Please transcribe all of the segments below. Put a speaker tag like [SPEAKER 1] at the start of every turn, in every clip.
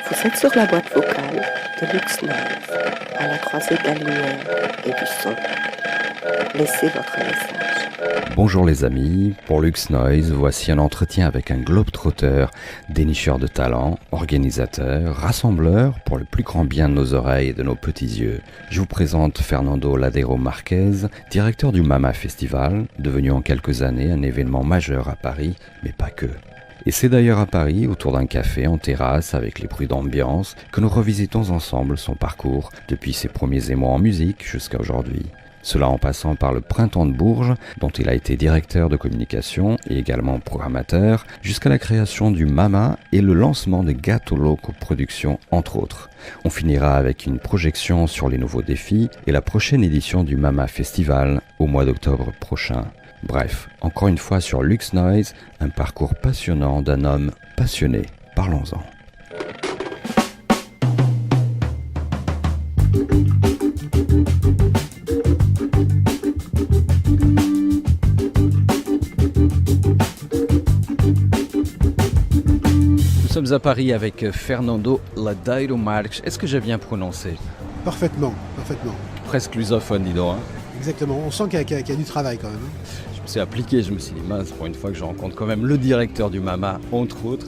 [SPEAKER 1] Vous êtes sur la boîte vocale de Lux Noise, à la croisée de la lumière et du son. Laissez votre message.
[SPEAKER 2] Bonjour les amis, pour Lux Noise, voici un entretien avec un globe-trotter, dénicheur de talent, organisateur, rassembleur pour le plus grand bien de nos oreilles et de nos petits yeux. Je vous présente Fernando Ladero Marquez, directeur du Mama Festival, devenu en quelques années un événement majeur à Paris, mais pas que. Et c'est d'ailleurs à Paris, autour d'un café en terrasse avec les bruits d'ambiance, que nous revisitons ensemble son parcours depuis ses premiers émois en musique jusqu'à aujourd'hui. Cela en passant par le Printemps de Bourges, dont il a été directeur de communication et également programmateur, jusqu'à la création du Mama et le lancement de Gato Loco Productions, entre autres. On finira avec une projection sur les nouveaux défis et la prochaine édition du Mama Festival au mois d'octobre prochain. Bref, encore une fois sur Lux Noise, un parcours passionnant d'un homme passionné. Parlons-en. Nous sommes à Paris avec Fernando Ladero Marquez. Est-ce que j'ai bien prononcé ?
[SPEAKER 3] Parfaitement.
[SPEAKER 2] Presque lusophone, dis donc.
[SPEAKER 3] Exactement, on sent qu'il y a du travail quand même.
[SPEAKER 2] Je me suis appliqué, je me suis dit mince, pour une fois que je rencontre quand même le directeur du Mama, entre autres.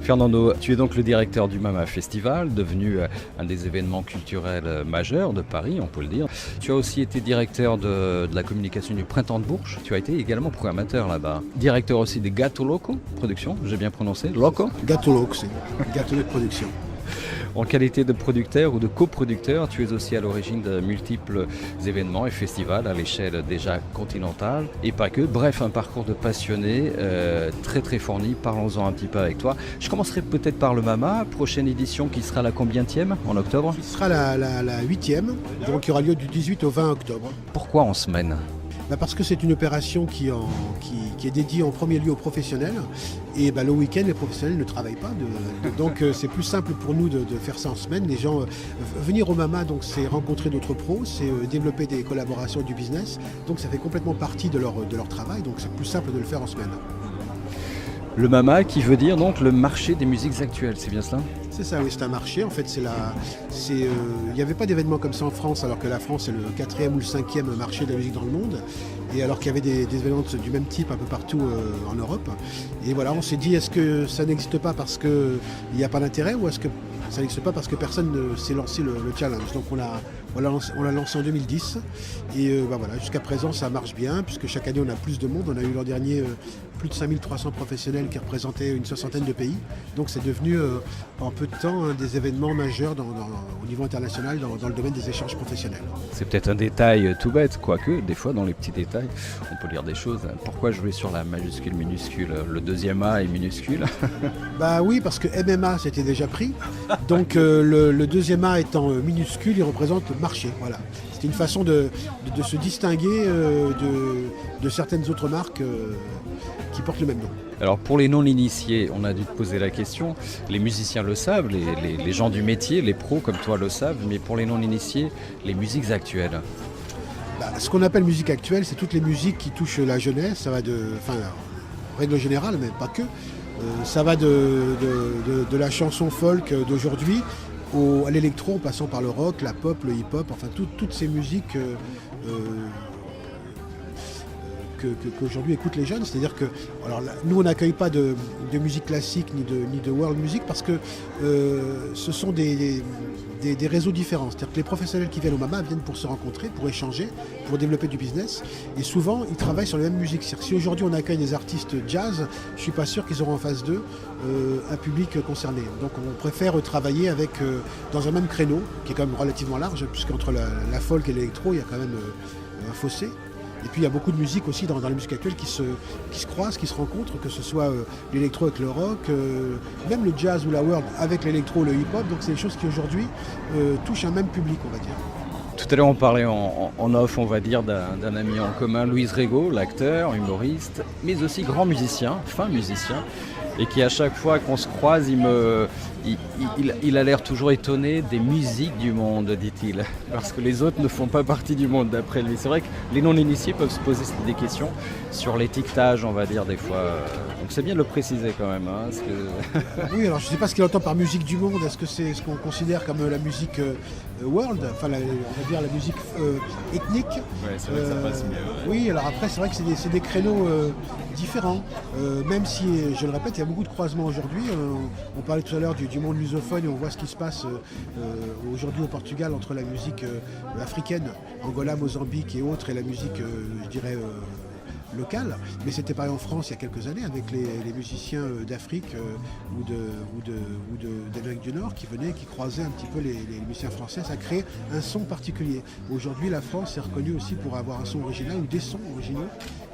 [SPEAKER 2] Fernando, tu es donc le directeur du Mama Festival, devenu un des événements culturels majeurs de Paris, on peut le dire. Tu as aussi été directeur de la communication du Printemps de Bourges, tu as été également programmateur là-bas. Directeur aussi des Gato Loco Productions, j'ai bien prononcé, Loco ?
[SPEAKER 3] Gato Loco, c'est Gato Loco Productions.
[SPEAKER 2] En qualité de producteur ou de coproducteur, tu es aussi à l'origine de multiples événements et festivals à l'échelle déjà continentale et pas que. Bref, un parcours de passionné très très fourni. Parlons-en un petit peu avec toi. Je commencerai peut-être par le Mama, prochaine édition qui sera la combientième en octobre ?
[SPEAKER 3] Qui sera la 8e, donc qui aura lieu du 18 au 20 octobre.
[SPEAKER 2] Pourquoi en semaine ?
[SPEAKER 3] Parce que c'est une opération qui est dédiée en premier lieu aux professionnels et le week-end les professionnels ne travaillent pas donc c'est plus simple pour nous de faire ça en semaine. Les gens venir au Mama, donc c'est rencontrer d'autres pros, c'est développer des collaborations et du business, donc ça fait complètement partie de leur travail, donc c'est plus simple de le faire en semaine.
[SPEAKER 2] Le Mama qui veut dire donc le marché des musiques actuelles, c'est bien cela ?
[SPEAKER 3] C'est ça, oui, c'est un marché. En fait, il n'y avait pas d'événement comme ça en France, alors que la France est le 4e ou le 5e marché de la musique dans le monde. Et alors qu'il y avait des événements du même type un peu partout en Europe. Et voilà, on s'est dit, est-ce que ça n'existe pas parce qu'il n'y a pas d'intérêt ou est-ce que ça n'existe pas parce que personne ne s'est lancé le challenge. Donc on l'a lancé en 2010 et voilà, jusqu'à présent ça marche bien puisque chaque année on a plus de monde. On a eu l'an dernier plus de 5300 professionnels qui représentaient une soixantaine de pays. Donc c'est devenu en peu de temps un des événements majeurs au niveau international dans le domaine des échanges professionnels. C'est
[SPEAKER 2] peut-être un détail tout bête, quoique des fois dans les petits détails on peut lire des choses. Pourquoi jouer sur la majuscule minuscule ? Le deuxième A est minuscule.
[SPEAKER 3] Oui, parce que MMA c'était déjà pris. Donc le deuxième A étant minuscule, il représente le marché. Voilà. C'est une façon de se distinguer de certaines autres marques qui portent le même nom.
[SPEAKER 2] Alors pour les non-initiés, on a dû te poser la question, les musiciens le savent, les gens du métier, les pros comme toi le savent, mais pour les non-initiés, les musiques actuelles.
[SPEAKER 3] Ce qu'on appelle musique actuelle, c'est toutes les musiques qui touchent la jeunesse, ça va en règle générale, mais pas que. Ça va de la chanson folk d'aujourd'hui à l'électro, en passant par le rock, la pop, le hip-hop, enfin toutes ces musiques qu'aujourd'hui écoutent les jeunes. C'est-à-dire que nous on n'accueille pas de musique classique ni de world music parce que ce sont des réseaux différents. C'est-à-dire que les professionnels qui viennent au Mama viennent pour se rencontrer, pour échanger, pour développer du business. Et souvent, ils travaillent sur les mêmes musiques. C'est-à-dire que si aujourd'hui on accueille des artistes jazz, je ne suis pas sûr qu'ils auront en face d'eux un public concerné. Donc on préfère travailler dans un même créneau, qui est quand même relativement large, puisqu'entre la folk et l'électro, il y a quand même un fossé. Et puis il y a beaucoup de musique aussi dans la musique actuelle qui se croisent, qui se rencontrent, que ce soit l'électro avec le rock, même le jazz ou la world avec l'électro ou le hip-hop. Donc c'est des choses qui aujourd'hui touchent un même public, on va dire.
[SPEAKER 2] Tout à l'heure on parlait en off, on va dire, d'un ami en commun, Luis Rego, l'acteur, humoriste, mais aussi grand musicien, fin musicien, et qui à chaque fois qu'on se croise, il me Il a l'air toujours étonné des musiques du monde, dit-il, parce que les autres ne font pas partie du monde d'après lui. C'est vrai que les non-initiés peuvent se poser des questions sur l'étiquetage, on va dire, des fois. Donc c'est bien de le préciser quand même. Hein, parce que...
[SPEAKER 3] Oui, alors je ne sais pas ce qu'il entend par musique du monde. Est-ce que c'est ce qu'on considère comme la musique world, enfin on va dire la musique ethnique.
[SPEAKER 2] Ouais, c'est vrai que ça passe mieux.
[SPEAKER 3] Oui, alors après c'est vrai que c'est des créneaux différents, même si, je le répète, il y a beaucoup de croisements aujourd'hui. On parlait tout à l'heure du monde lusophone et on voit ce qui se passe aujourd'hui au Portugal entre la musique africaine, Angola, Mozambique et autres, et la musique, je dirais, locale. Mais c'était pareil en France il y a quelques années avec les musiciens d'Afrique ou d'Amérique du Nord qui venaient, qui croisaient un petit peu les musiciens français. Ça crée un son particulier. Aujourd'hui, la France est reconnue aussi pour avoir un son original ou des sons originaux.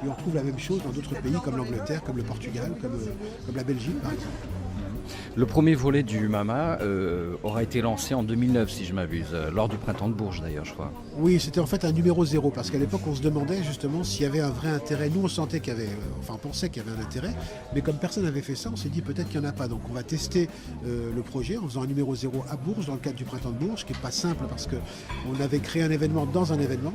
[SPEAKER 3] Et on retrouve la même chose dans d'autres pays comme l'Angleterre, comme le Portugal, comme la Belgique par exemple.
[SPEAKER 2] Le premier volet du Mama aura été lancé en 2009, si je m'abuse, lors du Printemps de Bourges d'ailleurs, je crois.
[SPEAKER 3] Oui, c'était en fait un numéro 0, parce qu'à l'époque, on se demandait justement s'il y avait un vrai intérêt. Nous, on sentait qu'il y avait, on pensait qu'il y avait un intérêt, mais comme personne n'avait fait ça, on s'est dit peut-être qu'il n'y en a pas. Donc on va tester le projet en faisant un numéro 0 à Bourges, dans le cadre du Printemps de Bourges, qui n'est pas simple parce qu'on avait créé un événement dans un événement.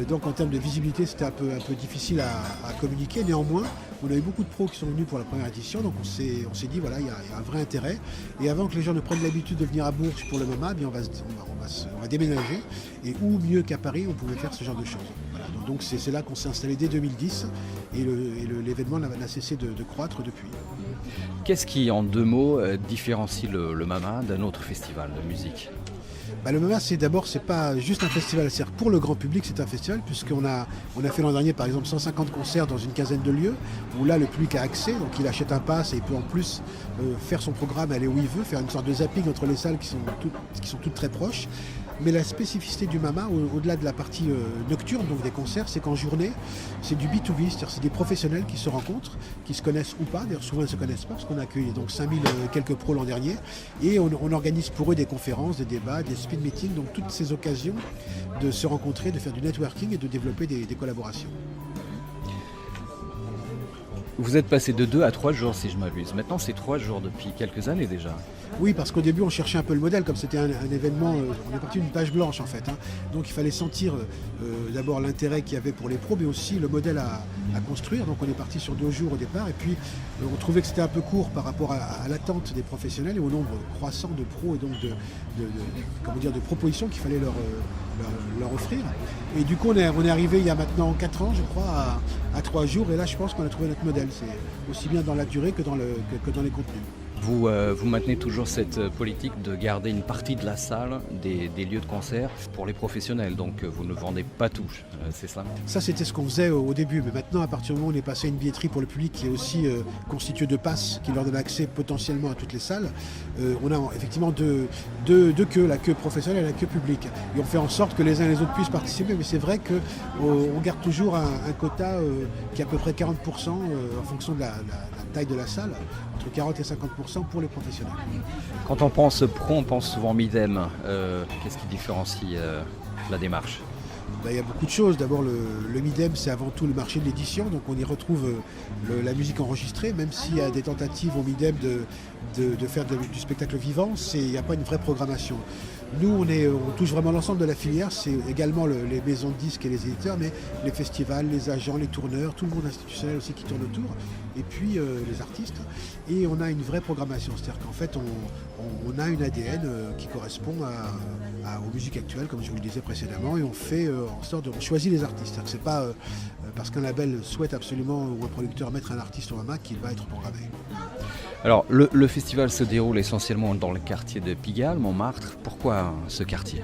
[SPEAKER 3] Donc en termes de visibilité, c'était un peu difficile à communiquer. Néanmoins, on a eu beaucoup de pros qui sont venus pour la première édition, donc on s'est dit voilà, il y a un vrai intérêt. Et avant que les gens ne prennent l'habitude de venir à Bourges pour le Mama, eh bien on va déménager. Et où mieux qu'à Paris, on pouvait faire ce genre de choses. Voilà. Donc c'est là qu'on s'est installé dès 2010 et l'événement n'a cessé de croître depuis.
[SPEAKER 2] Qu'est-ce qui, en 2 mots, différencie le Mama d'un autre festival de musique ?
[SPEAKER 3] Le Mama, c'est pas juste un festival, c'est-à-dire pour le grand public, c'est un festival, puisqu'on a fait l'an dernier par exemple 150 concerts dans une quinzaine de lieux, où là le public a accès, donc il achète un pass et il peut en plus faire son programme, aller où il veut, faire une sorte de zapping entre les salles qui sont toutes très proches. Mais la spécificité du Mama, au-delà de la partie nocturne, donc des concerts, c'est qu'en journée, c'est du B2B, c'est-à-dire c'est des professionnels qui se rencontrent, qui se connaissent ou pas. D'ailleurs, souvent, ils ne se connaissent pas, parce qu'on a accueilli donc 5000 quelques pros l'an dernier. Et on organise pour eux des conférences, des débats, des speed meetings, donc toutes ces occasions de se rencontrer, de faire du networking et de développer des collaborations.
[SPEAKER 2] Vous êtes passé de 2 à 3 jours, si je m'abuse. Maintenant, c'est 3 jours depuis quelques années déjà.
[SPEAKER 3] Oui, parce qu'au début, on cherchait un peu le modèle, comme c'était un événement, on est parti d'une page blanche en fait. Hein. Donc il fallait sentir d'abord l'intérêt qu'il y avait pour les pros, mais aussi le modèle à construire. Donc on est parti sur 2 jours au départ, et puis on trouvait que c'était un peu court par rapport à l'attente des professionnels et au nombre croissant de pros et donc de propositions qu'il fallait leur offrir. Et du coup, on est arrivé il y a maintenant 4 ans, je crois, à 3 jours, et là je pense qu'on a trouvé notre modèle. C'est aussi bien dans la durée que dans les contenus.
[SPEAKER 2] Vous maintenez toujours cette politique de garder une partie de la salle, des lieux de concert pour les professionnels, donc vous ne vendez pas tout, c'est ça ?
[SPEAKER 3] Ça, c'était ce qu'on faisait au début, mais maintenant, à partir du moment où on est passé à une billetterie pour le public qui est aussi constituée de passes, qui leur donne accès potentiellement à toutes les salles, on a effectivement deux queues, la queue professionnelle et la queue publique. Et on fait en sorte que les uns et les autres puissent participer, mais c'est vrai qu'on garde toujours un quota qui est à peu près 40% en fonction de la taille de la salle, entre 40 et 50% pour les professionnels.
[SPEAKER 2] Quand on pense pro, on pense souvent Midem. Qu'est-ce qui différencie la démarche ?
[SPEAKER 3] Il y a beaucoup de choses. D'abord, le Midem, c'est avant tout le marché de l'édition, donc on y retrouve la musique enregistrée, même s'il y a des tentatives au Midem de faire du spectacle vivant, il n'y a pas une vraie programmation. Nous, on touche vraiment l'ensemble de la filière, c'est également les maisons de disques et les éditeurs, mais les festivals, les agents, les tourneurs, tout le monde institutionnel aussi qui tourne autour, et puis les artistes. Et on a une vraie programmation, c'est-à-dire qu'en fait, on a une ADN qui correspond aux musiques actuelles, comme je vous le disais précédemment, et on fait en sorte on choisit les artistes. C'est-à-dire que c'est pas parce qu'un label souhaite absolument ou un producteur mettre un artiste au Mama qu'il va être programmé.
[SPEAKER 2] Alors, le festival se déroule essentiellement dans le quartier de Pigalle, Montmartre. Pourquoi ce quartier ?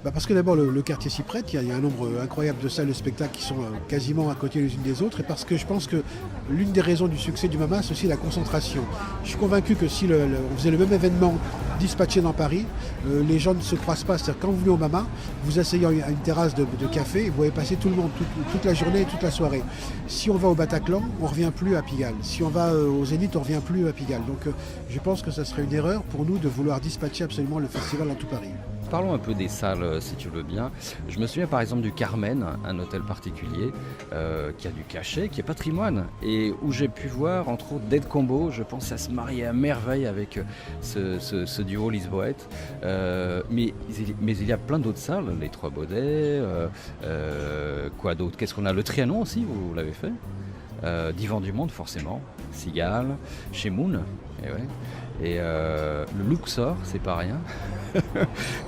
[SPEAKER 3] Parce que d'abord le quartier s'y prête, il y a un nombre incroyable de salles de spectacle qui sont quasiment à côté les unes des autres, et parce que je pense que l'une des raisons du succès du Mama, c'est aussi la concentration. Je suis convaincu que si on faisait le même événement dispatché dans Paris, les gens ne se croisent pas. C'est-à-dire quand vous venez au Mama, vous asseyez à une terrasse de café et vous voyez passer tout le monde toute la journée et toute la soirée. Si on va au Bataclan, on ne revient plus à Pigalle. Si on va au Zénith, on ne revient plus à Pigalle. Donc je pense que ça serait une erreur pour nous de vouloir dispatcher absolument le festival dans tout Paris.
[SPEAKER 2] parlons un peu des salles, si tu veux bien. Je me souviens par exemple du Carmen, un hôtel particulier qui a du cachet, qui est patrimoine, et où j'ai pu voir entre autres Dead Combo. Je pense que ça se mariait à merveille avec ce duo lisboète. Mais il y a plein d'autres salles, les Trois Baudets, quoi d'autre? Qu'est-ce qu'on a? Le Trianon aussi, vous l'avez fait? Divan du Monde forcément, Cigale, chez Moon, et le Luxor, c'est pas rien.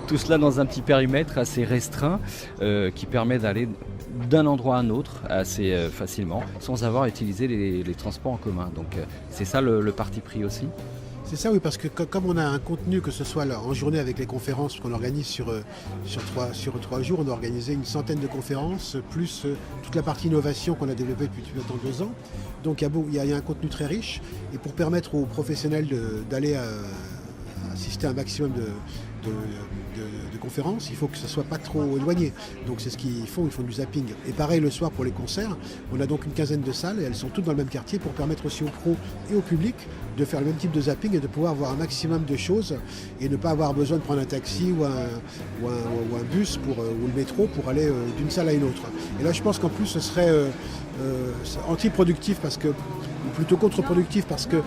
[SPEAKER 2] Tout cela dans un petit périmètre assez restreint qui permet d'aller d'un endroit à un autre assez facilement sans avoir à utiliser les transports en commun. Donc c'est ça le parti pris aussi.
[SPEAKER 3] C'est ça, oui, parce que comme on a un contenu, que ce soit en journée avec les conférences qu'on organise sur 3 jours, on a organisé une centaine de conférences, plus toute la partie innovation qu'on a développée depuis maintenant 2 ans. Donc il y a un contenu très riche, et pour permettre aux professionnels d'aller assister à un maximum de conférences, il faut que ce ne soit pas trop éloigné. Donc c'est ce qu'ils font du zapping. Et pareil le soir pour les concerts, on a donc une quinzaine de salles, et elles sont toutes dans le même quartier pour permettre aussi aux pros et au public de faire le même type de zapping et de pouvoir voir un maximum de choses et ne pas avoir besoin de prendre un taxi ou un bus ou le métro pour aller d'une salle à une autre. Et là je pense qu'en plus ce serait anti-productif, ou plutôt contre-productif, parce que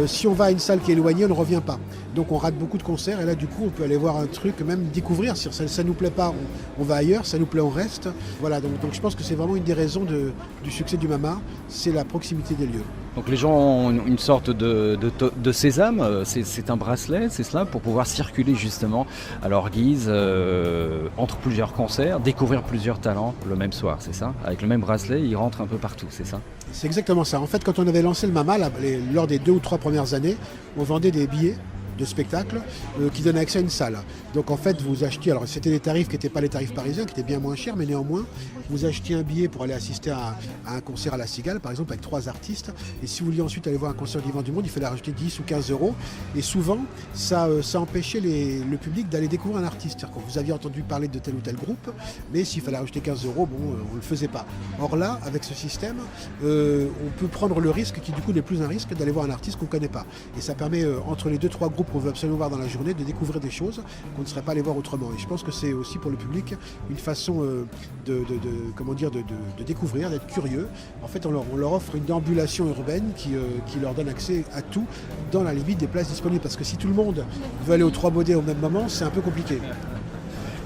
[SPEAKER 3] si on va à une salle qui est éloignée, on ne revient pas. Donc on rate beaucoup de concerts, et là du coup on peut aller voir un truc, même découvrir. Si ça ne nous plaît pas, on va ailleurs, ça nous plaît, on reste. Voilà, donc je pense que c'est vraiment une des raisons du succès du Mama, c'est la proximité des lieux.
[SPEAKER 2] Donc les gens ont une sorte de sésame, c'est un bracelet, c'est cela, pour pouvoir circuler justement à leur guise entre plusieurs concerts, découvrir plusieurs talents le même soir, c'est ça? Avec le même bracelet, ils rentrent un peu partout, c'est ça?
[SPEAKER 3] C'est exactement ça. En fait, quand on avait lancé le Mama, lors des 2 ou 3 premières années, on vendait des billets de spectacle qui donnaient accès à une salle. Donc en fait, vous achetiez, alors c'était des tarifs qui n'étaient pas les tarifs parisiens, qui étaient bien moins chers, mais néanmoins, vous achetiez un billet pour aller assister à un concert à la Cigale, par exemple, avec 3 artistes, et si vous vouliez ensuite aller voir un concert du Divan du Monde, il fallait rajouter 10 ou 15 euros, et souvent, ça empêchait le public d'aller découvrir un artiste. C'est-à-dire que vous aviez entendu parler de tel ou tel groupe, mais s'il fallait rajouter 15 euros, on ne le faisait pas. Or là, avec ce système, on peut prendre le risque, qui du coup n'est plus un risque, d'aller voir un artiste qu'on ne connaît pas. Et ça permet, entre les 2-3 groupes qu'on veut absolument voir dans la journée, de découvrir des choses qu'on ne serait pas allé voir autrement. Et je pense que c'est aussi pour le public une façon de découvrir, d'être curieux. En fait, on leur offre une déambulation urbaine qui leur donne accès à tout dans la limite des places disponibles. Parce que si tout le monde veut aller aux Trois Baudets au même moment, c'est un peu compliqué.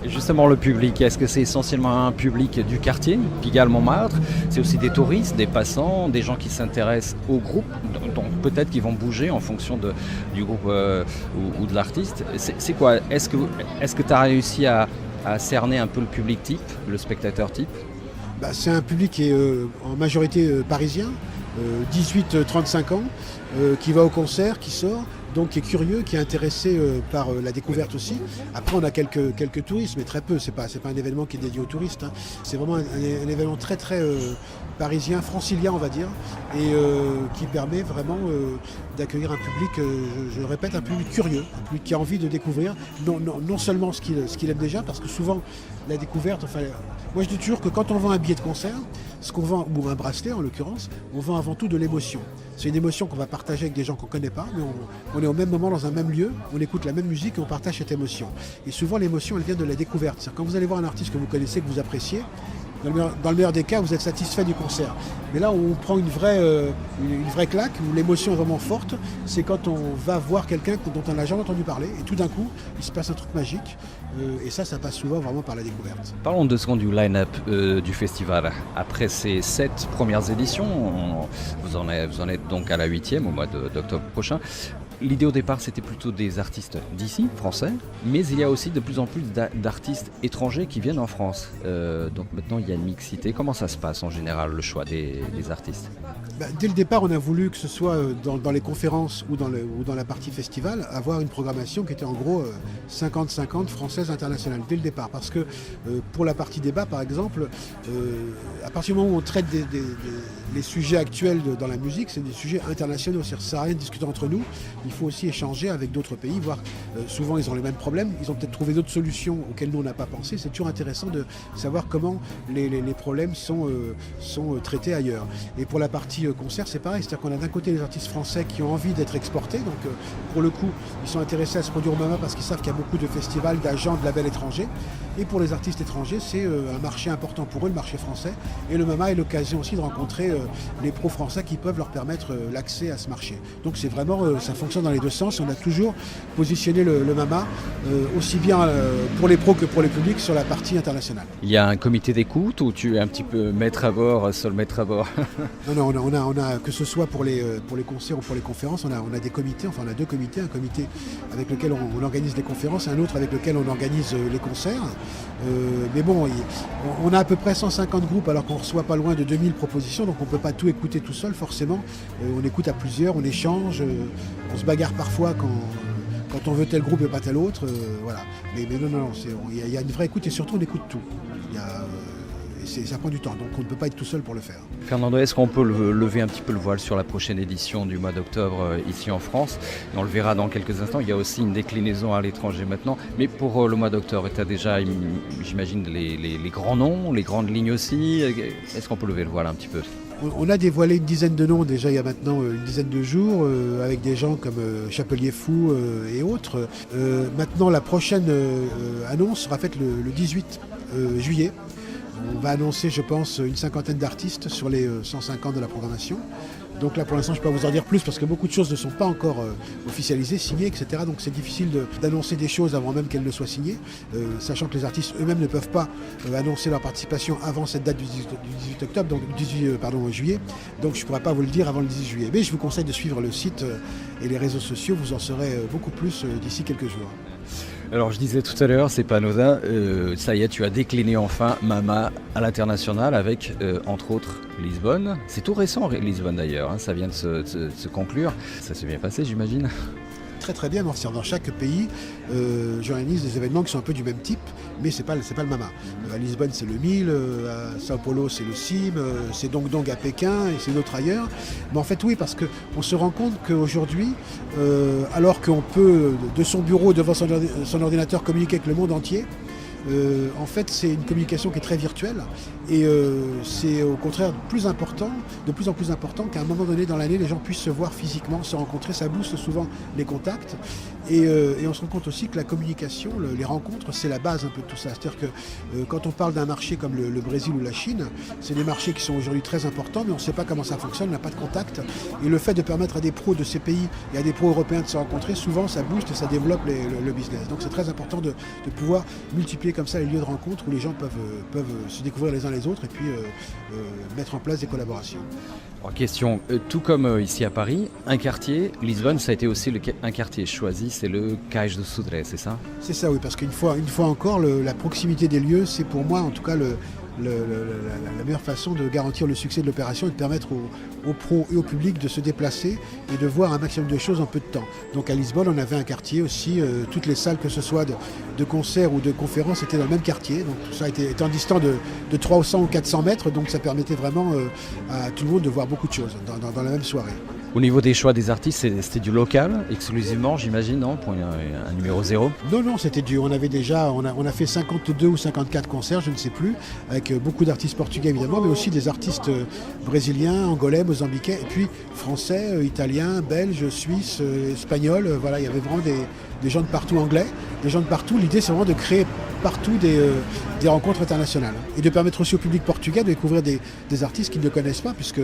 [SPEAKER 2] Et justement, le public, est-ce que c'est essentiellement un public du quartier, Pigalle-Montmartre? C'est aussi des touristes, des passants, des gens qui s'intéressent au groupe, donc peut-être qu'ils vont bouger en fonction du groupe ou de l'artiste. C'est quoi? Est-ce que tu as réussi à cerner un peu le public type, le spectateur type?
[SPEAKER 3] C'est un public qui est en majorité parisien, 18-35 ans, qui va au concert, qui sort, donc qui est curieux, qui est intéressé par la découverte aussi. Après, on a quelques touristes, mais très peu. C'est pas un événement qui est dédié aux touristes, hein. C'est vraiment un événement très très parisien, francilien, on va dire, et qui permet vraiment d'accueillir un public, je le répète, un public curieux, un public qui a envie de découvrir, non seulement ce qu'il aime déjà, parce que souvent la découverte, moi je dis toujours que quand on vend un billet de concert, ce qu'on vend, ou un bracelet en l'occurrence, on vend avant tout de l'émotion. C'est une émotion qu'on va partager avec des gens qu'on ne connaît pas, mais on est au même moment dans un même lieu, on écoute la même musique et on partage cette émotion. Et souvent l'émotion, elle vient de la découverte. C'est-à-dire quand vous allez voir un artiste que vous connaissez, que vous appréciez, dans le meilleur des cas, vous êtes satisfait du concert. Mais là, on prend une vraie claque, où l'émotion est vraiment forte, c'est quand on va voir quelqu'un dont on n'a jamais entendu parler, et tout d'un coup, il se passe un truc magique, et ça passe souvent vraiment par la découverte.
[SPEAKER 2] Parlons 2 secondes du line-up du festival. Après ces 7 premières éditions, vous en êtes donc à la 8e au mois d'octobre prochain. L'idée au départ, c'était plutôt des artistes d'ici, français, mais il y a aussi de plus en plus d'artistes étrangers qui viennent en France. Donc maintenant, il y a une mixité. Comment ça se passe en général, le choix des artistes?
[SPEAKER 3] Dès le départ, on a voulu que ce soit dans les conférences ou dans la partie festival, avoir une programmation qui était en gros 50-50 française internationale, dès le départ. Parce que pour la partie débat, par exemple, à partir du moment où on traite les sujets actuels dans la musique, c'est des sujets internationaux. Ça ne sert à rien de discuter entre nous. il faut aussi échanger avec d'autres pays, voir souvent ils ont les mêmes problèmes, ils ont peut-être trouvé d'autres solutions auxquelles nous on n'a pas pensé. C'est toujours intéressant de savoir comment les problèmes sont traités ailleurs. Et pour la partie concert, c'est pareil, c'est-à-dire qu'on a d'un côté les artistes français qui ont envie d'être exportés, donc pour le coup, ils sont intéressés à se produire au MAMA parce qu'ils savent qu'il y a beaucoup de festivals, d'agents, de labels étrangers. Et pour les artistes étrangers, c'est un marché important pour eux, le marché français. Et le MAMA est l'occasion aussi de rencontrer les pros français qui peuvent leur permettre l'accès à ce marché. Donc c'est vraiment, ça fonctionne dans les deux sens. On a toujours positionné le MAMA aussi bien pour les pros que pour les publics sur la partie internationale.
[SPEAKER 2] Il y a un comité d'écoute ou tu es un petit peu maître à bord, seul maître à bord?
[SPEAKER 3] Non, on a que ce soit pour les concerts ou pour les conférences, on a des comités, enfin on a deux comités, un comité avec lequel on organise les conférences et un autre avec lequel on organise les concerts. Mais bon, on a à peu près 150 groupes alors qu'on reçoit pas loin de 2000 propositions, donc on ne peut pas tout écouter tout seul forcément. On écoute à plusieurs, on échange, on se bagarre parfois quand on veut tel groupe et pas tel autre. Voilà. Mais non, il y a une vraie écoute et surtout on écoute tout. Ça prend du temps, donc on ne peut pas être tout seul pour le faire.
[SPEAKER 2] Fernando, est-ce qu'on peut lever un petit peu le voile sur la prochaine édition du mois d'octobre ici en France? On le verra dans quelques instants, il y a aussi une déclinaison à l'étranger maintenant. Mais pour le mois d'octobre, tu as déjà, j'imagine, les grands noms, les grandes lignes aussi. Est-ce qu'on peut lever le voile un petit peu?
[SPEAKER 3] On a dévoilé une dizaine de noms déjà il y a maintenant une dizaine de jours avec des gens comme Chapelier Fou et autres. Maintenant la prochaine annonce sera faite le 18 juillet. On va annoncer, je pense, une cinquantaine d'artistes sur les 150 de la programmation. Donc là, pour l'instant, je ne peux pas vous en dire plus parce que beaucoup de choses ne sont pas encore officialisées, signées, etc. Donc c'est difficile d'annoncer des choses avant même qu'elles ne soient signées, sachant que les artistes eux-mêmes ne peuvent pas annoncer leur participation avant cette date du 18 octobre, donc du 18 juillet. Donc je ne pourrais pas vous le dire avant le 18 juillet. Mais je vous conseille de suivre le site et les réseaux sociaux. Vous en saurez beaucoup plus d'ici quelques jours.
[SPEAKER 2] Alors je disais tout à l'heure, c'est pas anodin, ça y est, tu as décliné enfin MAMA à l'international avec, entre autres, Lisbonne. C'est tout récent, Lisbonne d'ailleurs, hein, ça vient de se conclure. Ça s'est bien passé, j'imagine?
[SPEAKER 3] Très très bien, dans chaque pays, j'organise des événements qui sont un peu du même type, mais c'est pas le MAMA. À Lisbonne c'est le MIL, à Sao Paulo c'est le CIM, c'est Dong à Pékin et c'est d'autres ailleurs. Mais en fait oui, parce qu'on se rend compte qu'aujourd'hui, alors qu'on peut de son bureau devant son ordinateur communiquer avec le monde entier, en fait c'est une communication qui est très virtuelle et c'est au contraire de plus en plus important qu'à un moment donné dans l'année les gens puissent se voir physiquement, se rencontrer, ça booste souvent les contacts et on se rend compte aussi que la communication, les rencontres c'est la base un peu de tout ça, c'est-à-dire que quand on parle d'un marché comme le Brésil ou la Chine, c'est des marchés qui sont aujourd'hui très importants mais on ne sait pas comment ça fonctionne, on n'a pas de contact et le fait de permettre à des pros de ces pays et à des pros européens de se rencontrer, souvent ça booste et ça développe le business, donc c'est très important de pouvoir multiplier comme ça les lieux de rencontre où les gens peuvent se découvrir les uns les autres et puis mettre en place des collaborations.
[SPEAKER 2] Alors, question, tout comme ici à Paris, un quartier, Lisbonne, ça a été aussi un quartier choisi, c'est le Cais do Sodré, c'est ça? C'est
[SPEAKER 3] ça, oui, parce qu'une fois encore, la proximité des lieux, c'est pour moi en tout cas la meilleure façon de garantir le succès de l'opération et de permettre aux pros et au public de se déplacer et de voir un maximum de choses en peu de temps. Donc à Lisbonne, on avait un quartier aussi, toutes les salles, que ce soit de concerts ou de conférences, étaient dans le même quartier. Donc tout ça était en distant de 300 ou 400 mètres, donc ça permettait vraiment à tout le monde de voir beaucoup de choses dans la même soirée.
[SPEAKER 2] Au niveau des choix des artistes, c'était du local exclusivement, j'imagine, non? Pour un numéro 0?
[SPEAKER 3] Non, c'était on a fait 52 ou 54 concerts, je ne sais plus, avec beaucoup d'artistes portugais évidemment, mais aussi des artistes brésiliens, angolais, mozambiquais, et puis français, italiens, belges, suisses, espagnols. Voilà, il y avait vraiment des gens de partout, anglais, des gens de partout. L'idée, c'est vraiment de créer partout des rencontres internationales et de permettre aussi au public portugais de découvrir des artistes qu'ils ne connaissent pas, puisque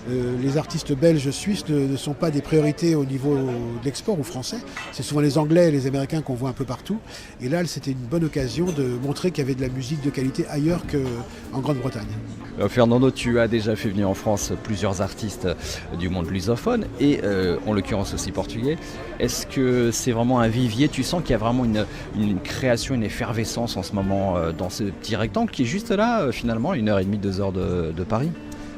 [SPEAKER 3] les artistes belges, suisses ne sont pas des priorités au niveau de l'export ou français. C'est souvent les Anglais et les Américains qu'on voit un peu partout. Et là, c'était une bonne occasion de montrer qu'il y avait de la musique de qualité ailleurs qu'en Grande-Bretagne.
[SPEAKER 2] Fernando, tu as déjà fait venir en France plusieurs artistes du monde lusophone et en l'occurrence aussi portugais. Est-ce que c'est vraiment un vivier? Tu sens qu'il y a vraiment une création, une effervescence en ce moment dans ce petit rectangle qui est juste là, finalement, 1h30, 2 heures de Paris?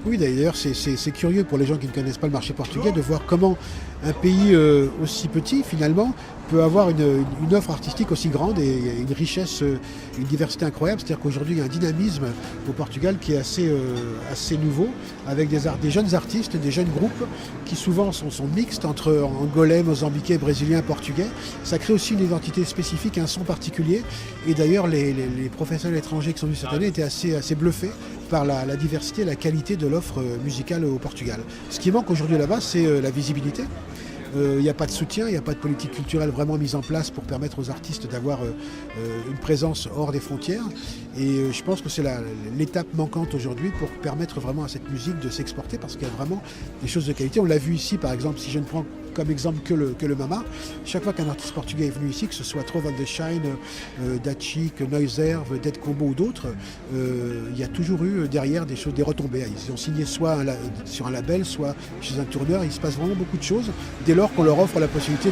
[SPEAKER 3] Oui, d'ailleurs, c'est curieux pour les gens qui ne connaissent pas le marché portugais de voir comment un pays aussi petit, finalement, peut avoir une offre artistique aussi grande et une richesse, une diversité incroyable. C'est-à-dire qu'aujourd'hui, il y a un dynamisme au Portugal qui est assez nouveau, avec des jeunes artistes, des jeunes groupes qui souvent sont mixtes entre angolais, mozambiquais, brésiliens, portugais. Ça crée aussi une identité spécifique, un son particulier. Et d'ailleurs, les professionnels étrangers qui sont venus cette année étaient assez bluffés par la diversité et la qualité de l'offre musicale au Portugal. Ce qui manque aujourd'hui là-bas, c'est la visibilité. Il n'y a pas de soutien, il n'y a pas de politique culturelle vraiment mise en place pour permettre aux artistes d'avoir une présence hors des frontières. Et je pense que c'est l'étape manquante aujourd'hui pour permettre vraiment à cette musique de s'exporter, parce qu'il y a vraiment des choses de qualité. On l'a vu ici, par exemple, si je ne prends comme exemple que le Mama, chaque fois qu'un artiste portugais est venu ici, que ce soit Trovão de Shine, Dachi, Noiserve, Dead Combo ou d'autres, il y a toujours eu derrière des retombées. Ils ont signé soit sur un label, soit chez un tourneur. Il se passe vraiment beaucoup de choses dès lors qu'on leur offre la possibilité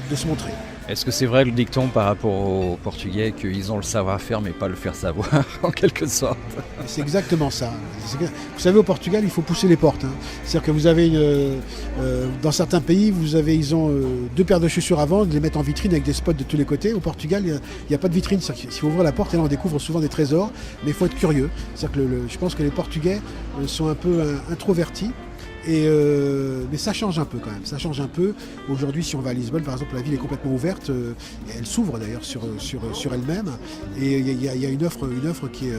[SPEAKER 3] de se montrer.
[SPEAKER 2] Est-ce que c'est vrai le dicton par rapport aux Portugais qu'ils ont le savoir-faire mais pas le faire savoir en quelque sorte?
[SPEAKER 3] C'est exactement ça. Vous savez, au Portugal, il faut pousser les portes. C'est-à-dire que vous avez dans certains pays, ils ont 2 paires de chaussures à vendre, ils les mettent en vitrine avec des spots de tous les côtés. Au Portugal, il n'y a pas de vitrine. S'il faut ouvrir la porte, et là on découvre souvent des trésors, mais il faut être curieux. C'est-à-dire que je pense que les Portugais sont un peu introvertis. Mais ça change un peu quand même, ça change un peu. Aujourd'hui, si on va à Lisbonne, par exemple, la ville est complètement ouverte, elle s'ouvre d'ailleurs sur elle-même, et il y a une offre qui est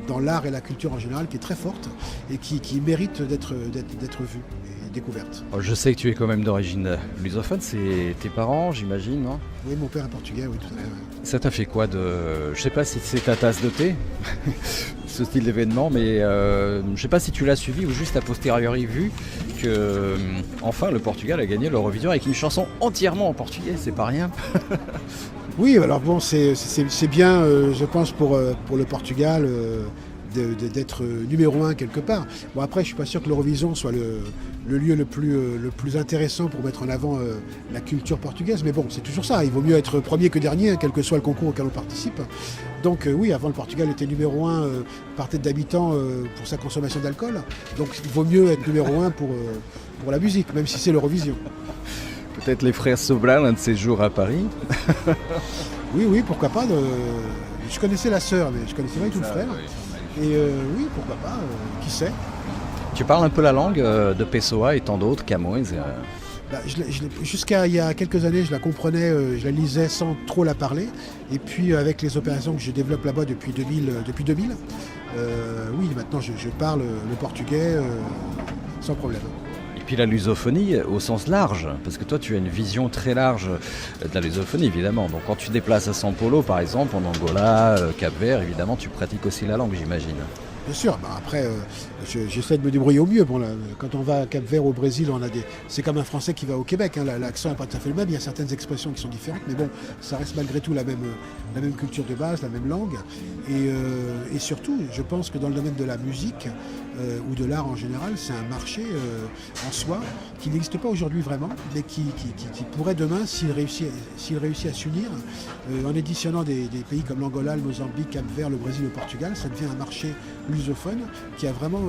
[SPEAKER 3] dans l'art et la culture en général, qui est très forte et qui mérite d'être vue et découverte.
[SPEAKER 2] Je sais que tu es quand même d'origine lusophone, c'est tes parents, j'imagine, non?
[SPEAKER 3] Oui, mon père est portugais, oui, tout à fait. Ouais.
[SPEAKER 2] Ça t'a fait quoi je sais pas si c'est ta tasse de thé, ce style d'événement, mais je sais pas si tu l'as suivi ou juste a posteriori vu que enfin le Portugal a gagné l'Eurovision avec une chanson entièrement en portugais, c'est pas rien.
[SPEAKER 3] Oui, alors bon, c'est bien, je pense, pour le Portugal d'être numéro 1 quelque part. Bon, après, je suis pas sûr que l'Eurovision soit le lieu le plus intéressant pour mettre en avant la culture portugaise, mais bon, c'est toujours ça. Il vaut mieux être premier que dernier, quel que soit le concours auquel on participe. Donc oui, avant, le Portugal était numéro 1 par tête d'habitant pour sa consommation d'alcool. Donc il vaut mieux être numéro 1 pour la musique, même si c'est l'Eurovision.
[SPEAKER 2] Peut-être les frères Sobral, un de ces jours à Paris.
[SPEAKER 3] Oui, pourquoi pas. Je connaissais la sœur, mais je connaissais pas du tout le frère. Et oui, pourquoi pas, qui sait.
[SPEAKER 2] Tu parles un peu la langue de Pessoa et tant d'autres, Camões
[SPEAKER 3] jusqu'à il y a quelques années, je la comprenais, je la lisais sans trop la parler. Et puis avec les opérations que je développe là-bas depuis 2000, oui, maintenant je parle le portugais sans problème.
[SPEAKER 2] Et puis la lusophonie au sens large, parce que toi tu as une vision très large de la lusophonie évidemment. Donc quand tu te déplaces à São Paulo par exemple, en Angola, Cap-Vert, évidemment tu pratiques aussi la langue, j'imagine.
[SPEAKER 3] Bien sûr, après j'essaie de me débrouiller au mieux. Bon, là, quand on va à Cap-Vert, au Brésil, c'est comme un Français qui va au Québec, hein, l'accent n'est pas tout à fait le même, il y a certaines expressions qui sont différentes, mais bon, ça reste malgré tout la même culture de base, la même langue. Et surtout, je pense que dans le domaine de la musique ou de l'art en général, c'est un marché en soi qui n'existe pas aujourd'hui vraiment, mais qui pourrait demain, s'il réussit à s'unir, en éditionnant des pays comme l'Angola, le Mozambique, Cap-Vert, le Brésil, le Portugal, ça devient un marché lusophone qui a vraiment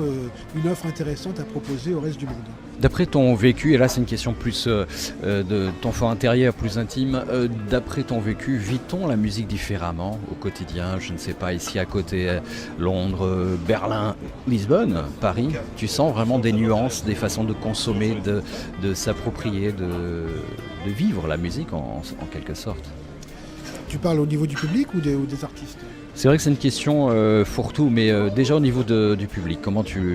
[SPEAKER 3] une offre intéressante à proposer au reste du monde.
[SPEAKER 2] D'après ton vécu, et là c'est une question plus de ton fort intérieur, plus intime, d'après ton vécu, vit-on la musique différemment au quotidien? Je ne sais pas, ici à côté, Londres, Berlin, Lisbonne, Paris, tu sens vraiment des nuances, des façons de consommer, de s'approprier, de vivre la musique en quelque sorte?
[SPEAKER 3] Tu parles au niveau du public ou des artistes?
[SPEAKER 2] C'est vrai que c'est une question fourre-tout, mais déjà au niveau du public,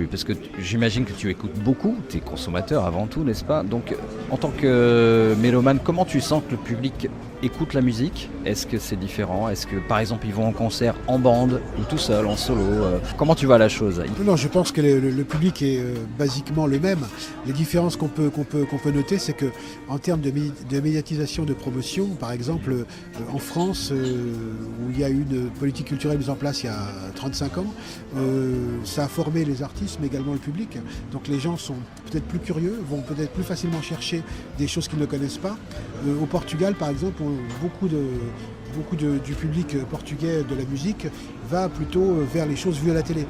[SPEAKER 2] parce que j'imagine que tu écoutes beaucoup, tu es consommateur avant tout, n'est-ce pas? Donc en tant que mélomane, comment tu sens que le public écoute la musique? Est-ce que c'est différent? Est-ce que par exemple ils vont en concert en bande ou tout seul, en solo? Comment tu vois la chose?
[SPEAKER 3] Non, je pense que le public est basiquement le même. Les différences qu'on peut noter, c'est que en termes de médiatisation, de promotion, par exemple en France, où il y a eu une politique culturelle mise en place il y a 35 ans, ça a formé les artistes mais également le public. Donc les gens sont peut-être plus curieux, vont peut-être plus facilement chercher des choses qu'ils ne connaissent pas. Au Portugal par exemple, beaucoup du public portugais de la musique va plutôt vers les choses vues à la télé.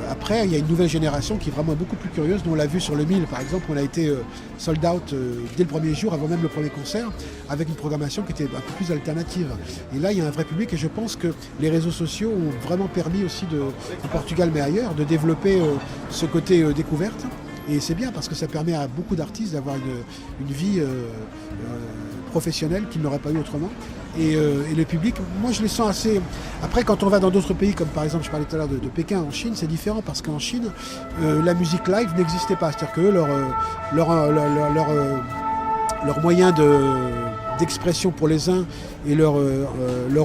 [SPEAKER 3] Après, il y a une nouvelle génération qui est vraiment beaucoup plus curieuse. Nous, on l'a vu sur le 1000, par exemple, on a été sold out dès le premier jour, avant même le premier concert, avec une programmation qui était un peu plus alternative. Et là, il y a un vrai public et je pense que les réseaux sociaux ont vraiment permis aussi, au Portugal mais ailleurs, de développer ce côté découverte. Et c'est bien parce que ça permet à beaucoup d'artistes d'avoir une vie professionnelle qu'ils n'auraient pas eu autrement. Et le public, moi je les sens assez... Après, quand on va dans d'autres pays, comme par exemple, je parlais tout à l'heure de Pékin, en Chine, c'est différent parce qu'en Chine, la musique live n'existait pas. C'est-à-dire que leur moyen d'expression pour les uns et leur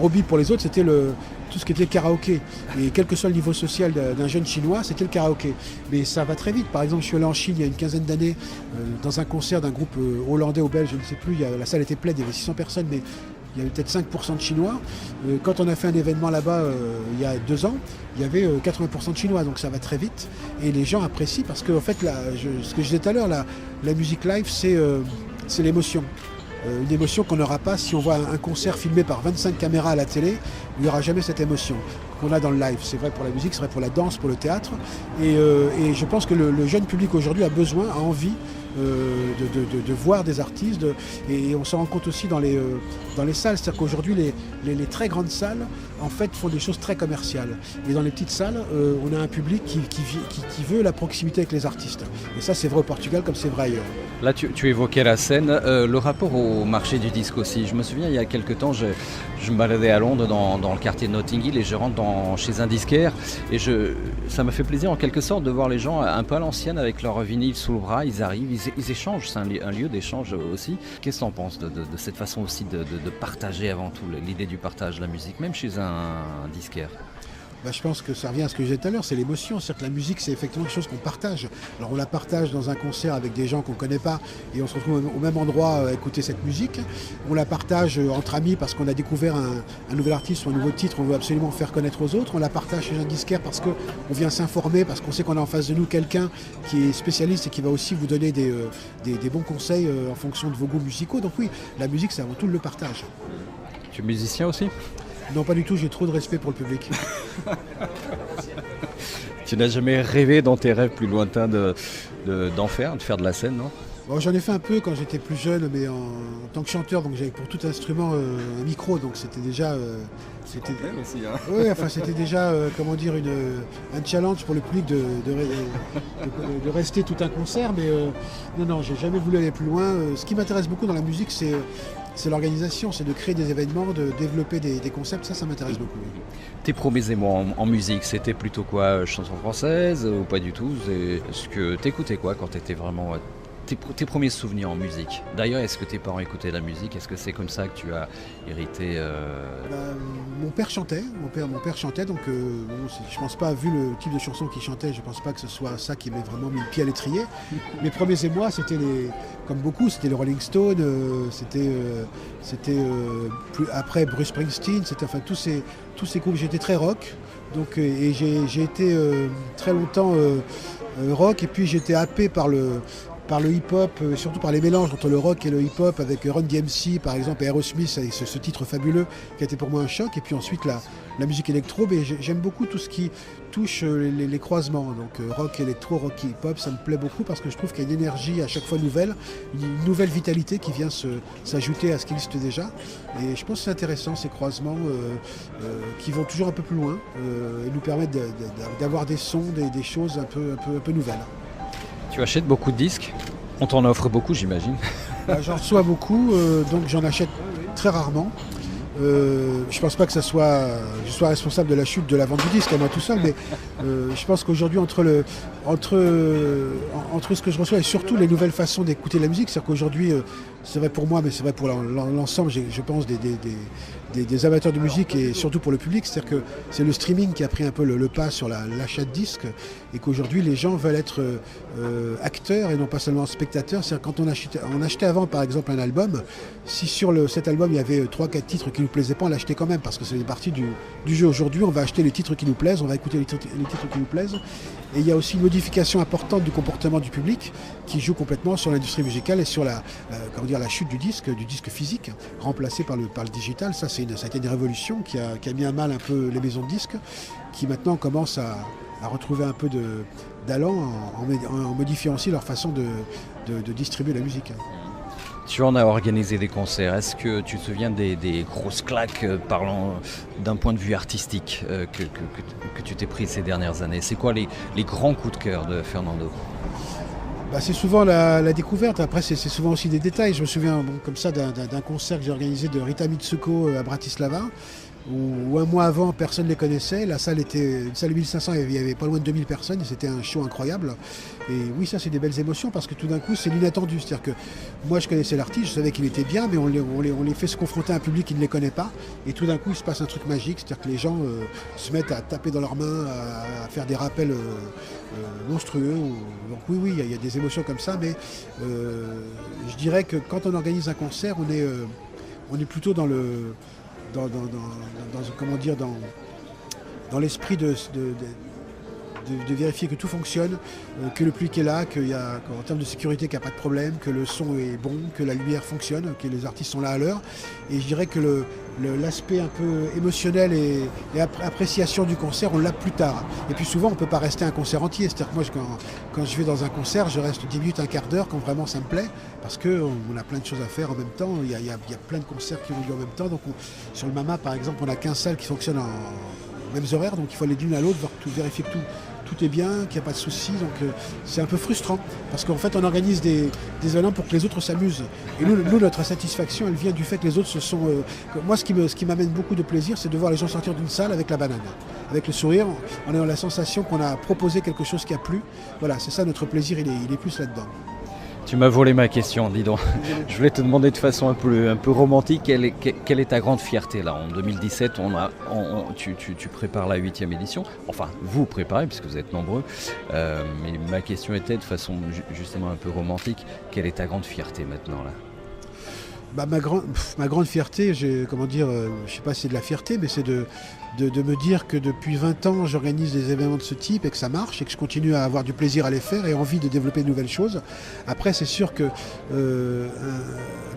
[SPEAKER 3] hobby pour les autres, c'était tout ce qui était karaoké. Et quel que soit le niveau social d'un jeune chinois, c'était le karaoké. Mais ça va très vite. Par exemple, je suis allé en Chine il y a une quinzaine d'années dans un concert d'un groupe hollandais ou belge, je ne sais plus. La salle était pleine, il y avait 600 personnes, mais il y avait peut-être 5% de Chinois. Quand on a fait un événement là-bas il y a 2 ans, il y avait 80% de Chinois, donc ça va très vite. Et les gens apprécient parce que, en fait, ce que je disais tout à l'heure, la musique live, c'est l'émotion. Une émotion qu'on n'aura pas si on voit un concert filmé par 25 caméras à la télé, il n'y aura jamais cette émotion qu'on a dans le live. C'est vrai pour la musique, c'est vrai pour la danse, pour le théâtre. Et je pense que le jeune public aujourd'hui a envie de voir des artistes. Et on s'en rend compte aussi dans les salles. C'est-à-dire qu'aujourd'hui, les très grandes salles, en fait, font des choses très commerciales. Et dans les petites salles, on a un public qui veut la proximité avec les artistes. Et ça, c'est vrai au Portugal comme c'est vrai ailleurs.
[SPEAKER 2] Là, tu évoquais la scène, le rapport au marché du disque aussi. Je me souviens, il y a quelques temps, je me baladais à Londres dans le quartier de Notting Hill et je rentre chez un disquaire et ça m'a fait plaisir en quelque sorte de voir les gens un peu à l'ancienne avec leur vinyle sous le bras. Ils arrivent, ils échangent, c'est un lieu d'échange aussi. Qu'est-ce que tu en penses de cette façon aussi de partager avant tout, l'idée du partage de la musique, même chez un disquaire?
[SPEAKER 3] Je pense que ça revient à ce que je disais tout à l'heure, c'est l'émotion. C'est-à-dire que la musique, c'est effectivement quelque chose qu'on partage. Alors on la partage dans un concert avec des gens qu'on ne connaît pas et on se retrouve au même endroit à écouter cette musique. On la partage entre amis parce qu'on a découvert un nouvel artiste ou un nouveau titre, on veut absolument faire connaître aux autres. On la partage chez un disquaire parce qu'on vient s'informer, parce qu'on sait qu'on a en face de nous quelqu'un qui est spécialiste et qui va aussi vous donner des bons conseils en fonction de vos goûts musicaux. Donc oui, la musique, c'est avant tout le partage.
[SPEAKER 2] Tu es musicien aussi ?
[SPEAKER 3] Non, pas du tout, j'ai trop de respect pour le public.
[SPEAKER 2] Tu n'as jamais rêvé dans tes rêves plus lointains de faire de la scène, non ?
[SPEAKER 3] Bon, j'en ai fait un peu quand j'étais plus jeune, mais en tant que chanteur, donc j'avais pour tout instrument un micro, donc c'était déjà... c'était déjà, un challenge pour le public de rester tout un concert, mais non, j'ai jamais voulu aller plus loin. Ce qui m'intéresse beaucoup dans la musique, c'est l'organisation, c'est de créer des événements, de développer des concepts, ça m'intéresse beaucoup.
[SPEAKER 2] Tes premiers émois en musique, c'était plutôt quoi, chanson française ou pas du tout ? Est-ce que t'écoutais quoi quand t'étais vraiment... Tes premiers souvenirs en musique. D'ailleurs, est-ce que tes parents écoutaient la musique ? Est-ce que c'est comme ça que tu as hérité
[SPEAKER 3] Mon père chantait, donc je pense pas, vu le type de chanson qu'il chantait, je pense pas que ce soit ça qui m'ait vraiment mis le pied à l'étrier. Mes premiers émois, c'était comme beaucoup, c'était les Rolling Stones, après Bruce Springsteen, c'était tous ces groupes. J'étais très rock, donc et j'ai été très longtemps rock, et puis j'étais happé par le hip-hop, surtout par les mélanges entre le rock et le hip-hop, avec Run DMC par exemple et Aerosmith, et ce titre fabuleux qui a été pour moi un choc. Et puis ensuite la musique électro, mais j'aime beaucoup tout ce qui touche les croisements, donc rock électro, rock hip-hop, ça me plaît beaucoup parce que je trouve qu'il y a une énergie à chaque fois nouvelle, une nouvelle vitalité qui vient s'ajouter à ce qui existe déjà. Et je pense que c'est intéressant, ces croisements qui vont toujours un peu plus loin et nous permettent d'avoir des sons, des choses un peu nouvelles.
[SPEAKER 2] Tu achètes beaucoup de disques ? On t'en offre beaucoup, j'imagine.
[SPEAKER 3] J'en reçois beaucoup, donc j'en achète très rarement. Je pense pas que je sois responsable de la chute de la vente du disque à moi tout seul, mais je pense qu'aujourd'hui entre ce que je reçois et surtout les nouvelles façons d'écouter la musique, c'est-à-dire qu'aujourd'hui, c'est vrai pour moi, mais c'est vrai pour l'ensemble, je pense, des amateurs de musique et surtout pour le public, c'est-à-dire que c'est le streaming qui a pris un peu le pas sur l'achat de disques et qu'aujourd'hui les gens veulent être acteurs et non pas seulement spectateurs. C'est-à-dire quand on achetait avant par exemple un album, si sur cet album il y avait 3-4 titres qui qui ne nous plaisait pas, on l'achetait quand même, parce que c'est une partie du jeu. Aujourd'hui, on va acheter les titres qui nous plaisent, on va écouter les titres qui nous plaisent. Et il y a aussi une modification importante du comportement du public qui joue complètement sur l'industrie musicale et sur la chute du disque physique, remplacé par le digital. Ça a été une révolution qui a mis à mal un peu les maisons de disques, qui maintenant commencent à retrouver un peu d'allant en modifiant aussi leur façon de distribuer la musique.
[SPEAKER 2] Tu en as organisé des concerts. Est-ce que tu te souviens des grosses claques parlant d'un point de vue artistique que tu t'es pris ces dernières années? C'est quoi les grands coups de cœur de Fernando?
[SPEAKER 3] C'est souvent la découverte. Après, c'est souvent aussi des détails. Je me souviens comme ça d'un concert que j'ai organisé de Rita Mitsuko à Bratislava, où un mois avant, personne ne les connaissait. La salle était une salle de 1500, il y avait pas loin de 2000 personnes, et c'était un show incroyable. Et oui, ça, c'est des belles émotions, parce que tout d'un coup, c'est l'inattendu. C'est-à-dire que moi, je connaissais l'artiste, je savais qu'il était bien, mais on les fait se confronter à un public qui ne les connaît pas. Et tout d'un coup, il se passe un truc magique, c'est-à-dire que les gens se mettent à taper dans leurs mains, à faire des rappels monstrueux. Donc oui, il y a des émotions comme ça, mais je dirais que quand on organise un concert, on est plutôt dans l'esprit de vérifier que tout fonctionne, que le public est là, qu'en termes de sécurité, qu'il n'y a pas de problème, que le son est bon, que la lumière fonctionne, que les artistes sont là à l'heure. Et je dirais que l'aspect un peu émotionnel et appréciation du concert, on l'a plus tard. Et puis souvent, on ne peut pas rester un concert entier. C'est-à-dire que moi, quand je vais dans un concert, je reste 10 minutes, un quart d'heure, quand vraiment ça me plaît, parce qu'on a plein de choses à faire en même temps. Il y a plein de concerts qui ont lieu en même temps. Donc sur le MAMA, par exemple, on a 15 salles qui fonctionnent en mêmes horaires, donc il faut aller d'une à l'autre, vérifier que tout est bien, qu'il n'y a pas de soucis. Donc c'est un peu frustrant, parce qu'en fait on organise des événements pour que les autres s'amusent. Et nous, notre satisfaction, elle vient du fait que les autres se sont... moi, ce qui m'amène beaucoup de plaisir, c'est de voir les gens sortir d'une salle avec la banane, avec le sourire, en ayant la sensation qu'on a proposé quelque chose qui a plu. Voilà, c'est ça notre plaisir, il est plus là-dedans.
[SPEAKER 2] Tu m'as volé ma question, dis donc. Je voulais te demander de façon un peu romantique, quelle est ta grande fierté là? En 2017, tu prépares la 8e édition. Enfin, vous préparez, puisque vous êtes nombreux. Mais ma question était de façon justement un peu romantique, quelle est ta grande fierté maintenant là?
[SPEAKER 3] Ma grande fierté, je sais pas si c'est de la fierté, mais c'est de me dire que depuis 20 ans, j'organise des événements de ce type et que ça marche et que je continue à avoir du plaisir à les faire et envie de développer de nouvelles choses. Après, c'est sûr que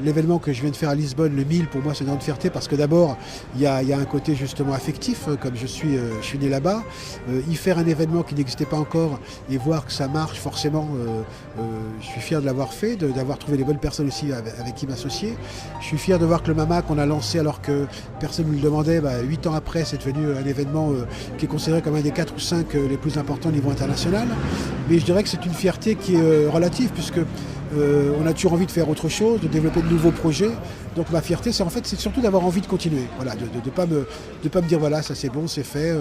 [SPEAKER 3] l'événement que je viens de faire à Lisbonne, le 1000, pour moi, c'est une grande fierté parce que d'abord, il y a un côté justement affectif, comme je suis né là-bas. Y faire un événement qui n'existait pas encore et voir que ça marche, forcément, je suis fier de l'avoir fait, d'avoir trouvé les bonnes personnes aussi avec qui m'associer. Je suis fier de voir que le MAMA qu'on a lancé alors que personne ne me le demandait, 8 ans après, c'est devenu un événement qui est considéré comme un des 4 ou 5 les plus importants au niveau international. Mais je dirais que c'est une fierté qui est relative, puisque on a toujours envie de faire autre chose, de développer de nouveaux projets. Donc ma fierté, c'est surtout d'avoir envie de continuer. Voilà, de pas me dire voilà, ça c'est bon, c'est fait.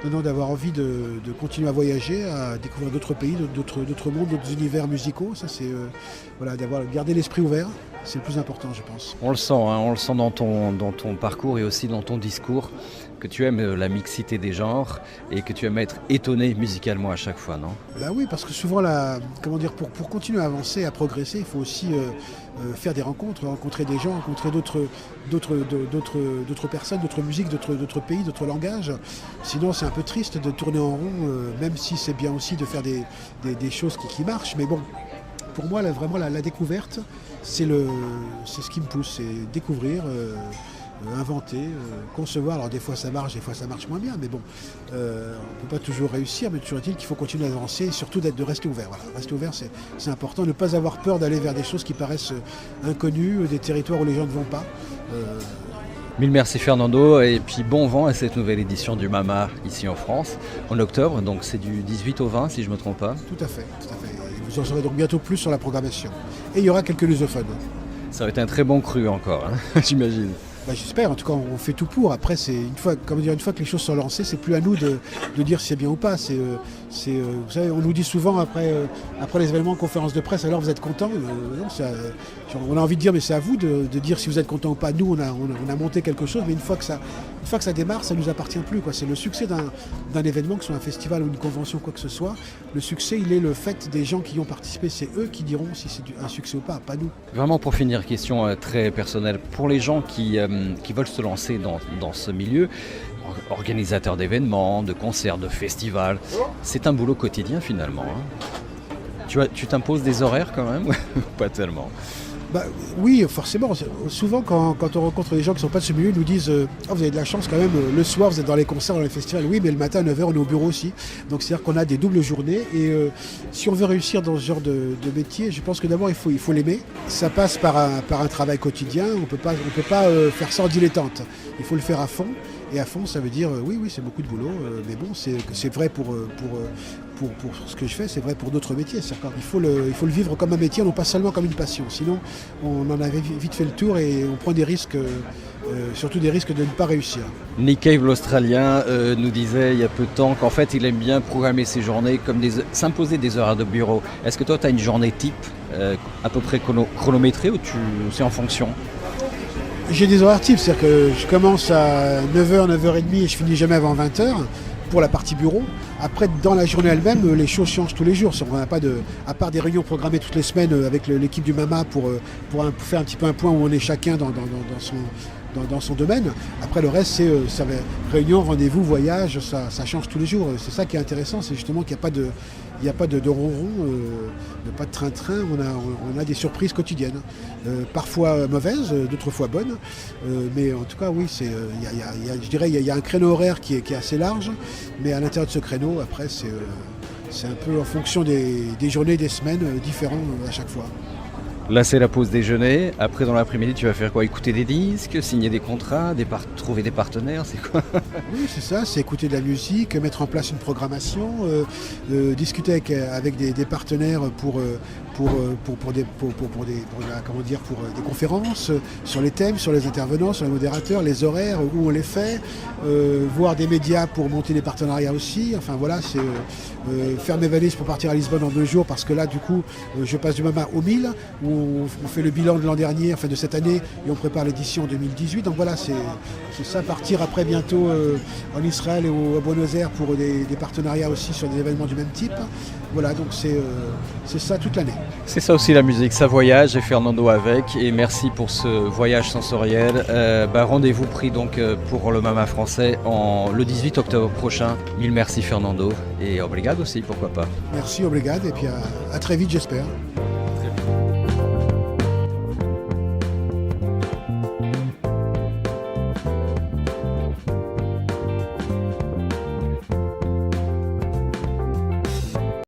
[SPEAKER 3] Non, d'avoir envie de continuer à voyager, à découvrir d'autres pays, d'autres mondes, d'autres univers musicaux. Ça c'est d'avoir gardé l'esprit ouvert. C'est le plus important, je pense.
[SPEAKER 2] On le sent dans ton parcours et aussi dans ton discours, que tu aimes la mixité des genres et que tu aimes être étonné musicalement à chaque fois, non?
[SPEAKER 3] Oui, parce que souvent, pour continuer à avancer, à progresser, il faut aussi faire des rencontrer des gens, rencontrer d'autres personnes, d'autres musiques, d'autres pays, d'autres langages. Sinon, c'est un peu triste de tourner en rond, même si c'est bien aussi de faire des choses qui marchent. Mais bon, pour moi, vraiment, la découverte, c'est ce qui me pousse, c'est découvrir, inventer, concevoir. Alors des fois ça marche, des fois ça marche moins bien, mais bon, on ne peut pas toujours réussir, mais toujours est-il qu'il faut continuer à avancer et surtout de rester ouvert. Voilà. Rester ouvert, c'est important, ne pas avoir peur d'aller vers des choses qui paraissent inconnues, des territoires où les gens ne vont pas.
[SPEAKER 2] Mille merci Fernando, et puis bon vent à cette nouvelle édition du MAMA ici en France, en octobre, donc c'est du 18 au 20 si je ne me trompe pas.
[SPEAKER 3] Tout à fait. Vous en saurez donc bientôt plus sur la programmation. Et il y aura quelques lusophones. Ça
[SPEAKER 2] va être un très bon cru encore, hein, j'imagine.
[SPEAKER 3] J'espère, en tout cas on fait tout pour. Après, une fois que les choses sont lancées, c'est plus à nous de dire si c'est bien ou pas. Vous savez, on nous dit souvent après les événements, conférences de presse, alors vous êtes content. On a envie de dire, mais c'est à vous de dire si vous êtes content ou pas. Nous, on a monté quelque chose, mais une fois que une fois que ça démarre, ça ne nous appartient plus, quoi. C'est le succès d'un événement, que ce soit un festival ou une convention, quoi que ce soit. Le succès, il est le fait des gens qui y ont participé. C'est eux qui diront si c'est un succès ou pas nous.
[SPEAKER 2] Vraiment pour finir, question très personnelle. Pour les gens qui veulent se lancer dans ce milieu, organisateurs d'événements, de concerts, de festivals, c'est un boulot quotidien finalement. Tu t'imposes des horaires quand même? Pas tellement.
[SPEAKER 3] Oui, forcément. Souvent, quand on rencontre des gens qui ne sont pas de ce milieu, ils nous disent vous avez de la chance quand même, le soir vous êtes dans les concerts, dans les festivals. Oui, mais le matin à 9h, on est au bureau aussi. Donc c'est-à-dire qu'on a des doubles journées. Et si on veut réussir dans ce genre de métier, je pense que d'abord, il faut l'aimer. Ça passe par un travail quotidien. On peut pas faire ça en dilettante. Il faut le faire à fond. Et à fond, ça veut dire, oui, c'est beaucoup de boulot. Mais bon, c'est vrai pour ce que je fais, c'est vrai pour d'autres métiers. Il faut le vivre comme un métier, non pas seulement comme une passion. Sinon, on en avait vite fait le tour et on prend des risques, surtout des risques de ne pas réussir.
[SPEAKER 2] Nick Cave, l'Australien, nous disait il y a peu de temps qu'en fait, il aime bien programmer ses journées comme s'imposer des horaires de bureau. Est-ce que toi, tu as une journée type à peu près chronométrée ou c'est en fonction?
[SPEAKER 3] J'ai des horaires types, c'est-à-dire que je commence à 9h, 9h30 et je finis jamais avant 20h pour la partie bureau. Après, dans la journée elle-même, les choses changent tous les jours. On n'a pas à part des réunions programmées toutes les semaines avec l'équipe du MAMA pour faire un petit peu un point où on est chacun dans son domaine. Après, le reste, c'est réunion, rendez-vous, voyage, ça change tous les jours. C'est ça qui est intéressant, c'est justement qu'il n'y a pas de ronron, pas de train-train. On a des surprises quotidiennes. Parfois mauvaises, d'autres fois bonnes. Mais en tout cas, oui, je dirais il y a un créneau horaire qui est assez large. Mais à l'intérieur de ce créneau, après, c'est un peu en fonction des journées, des semaines, différents à chaque fois.
[SPEAKER 2] Là, c'est la pause déjeuner. Après, dans l'après-midi, tu vas faire quoi? Écouter des disques, signer des contrats, trouver des partenaires, c'est quoi?
[SPEAKER 3] Oui, c'est ça, c'est écouter de la musique, mettre en place une programmation, discuter avec des partenaires pour des conférences sur les thèmes, sur les intervenants, sur les modérateurs, les horaires, où on les fait, voir des médias pour monter des partenariats aussi. Enfin voilà, c'est faire mes valises pour partir à Lisbonne en 2 jours parce que là, du coup, je passe du MAMA au 1000, où on fait le bilan de l'an dernier, enfin de cette année, et on prépare l'édition 2018. Donc voilà, c'est ça, partir après bientôt en Israël et à Buenos Aires pour des partenariats aussi sur des événements du même type. Voilà, donc c'est ça toute l'année.
[SPEAKER 2] C'est ça aussi la musique, ça voyage et Fernando avec. Et merci pour ce voyage sensoriel. Rendez-vous pris donc pour le MAMA français le 18 octobre prochain. Mille merci Fernando et obrigado aussi, pourquoi pas.
[SPEAKER 3] Merci, obrigado, et puis à très vite j'espère.